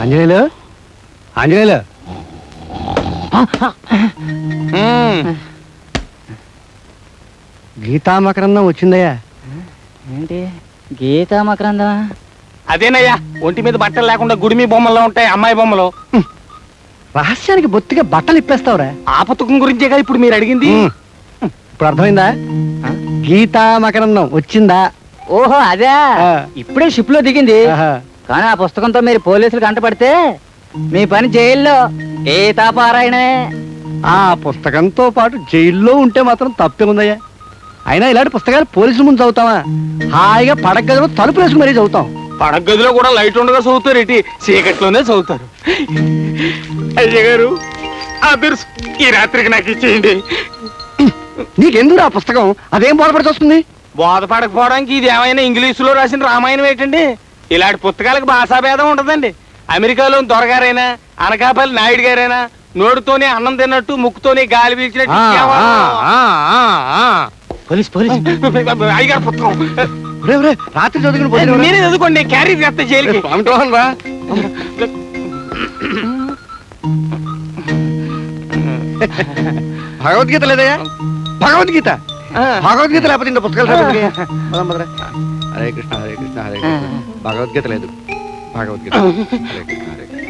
ఆంజనేయులు ఆంజనేయులు గీతా మకరందం వచ్చిందయ్యా. ఏంటి గీతా మకరందమా? అదేనయ్యా, ఒంటి మీద బట్టలు లేకుండా గుడిమి బొమ్మల్లో ఉంటాయి అమ్మాయి బొమ్మలు. రహస్యానికి బొత్తిగా బట్టలు ఇప్పేస్తావురా. ఆపతుకం గురించేగా ఇప్పుడు మీరు అడిగింది. ఇప్పుడు అర్థమైందా? గీతా మకరందం వచ్చిందా? ఓహో అదే, ఇప్పుడే షిప్ లో దిగింది. కానీ ఆ పుస్తకంతో మీరు పోలీసులు కంటపడితే మీ పని జైల్లో గీతాపారాయణే. ఆ పుస్తకంతో పాటు జైల్లో ఉంటే మాత్రం తప్పే ఉందయ్యా. అయినా ఇలాంటి పుస్తకాలు పోలీసుల ముందు చదువుతావా? హాయిగా పడక గదిలో తలుపు వేసుకుని మరీ చదువుతాం. పడక గదిలో కూడా లైట్ ఉండగా చదువుతారు, ఇటు చీకట్లోనే చదువుతారు. అయ్య గారు, ఆ బిర్స్ ఈ రాత్రికి నాకు ఇచ్చేయండి. నీకెందుకు ఆ పుస్తకం? అదేం బోధపడి వస్తుంది? బోధపడకపోవడానికి ఇది ఏమైనా ఇంగ్లీషులో రాసిన రామాయణం ఏంటండి? ఇలాంటి పుస్తకాలకు భాషాభేదం ఉండదండి. అమెరికాలో దొరగారైనా, అనకాపల్లి నాయుడు గారైనా నోటితోనే అన్నం తిన్నట్టు, ముక్కుతోనే గాలి పీల్చినట్టు. పోలీస్ పోలీస్ అయ్యగారు పుస్తకం రాత్రి చదువుకుని నేనే చదువుకోండి, క్యారీ చేస్తే జైలుకి. రా. భగవద్గీత లేదయ్యా? భగవద్గీత భగవద్గీత లేకపోతే ఇంత పుస్తకాలు హరే కృష్ణ హరే కృష్ణ హరే కృష్ణ. భగవద్గీత లేదు. భగవద్గీత హరే కృష్ణ హరే కృష్ణ.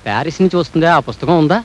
ప్యారిస్ నుంచి వస్తుందా? ఆ పుస్తకం ఉందా?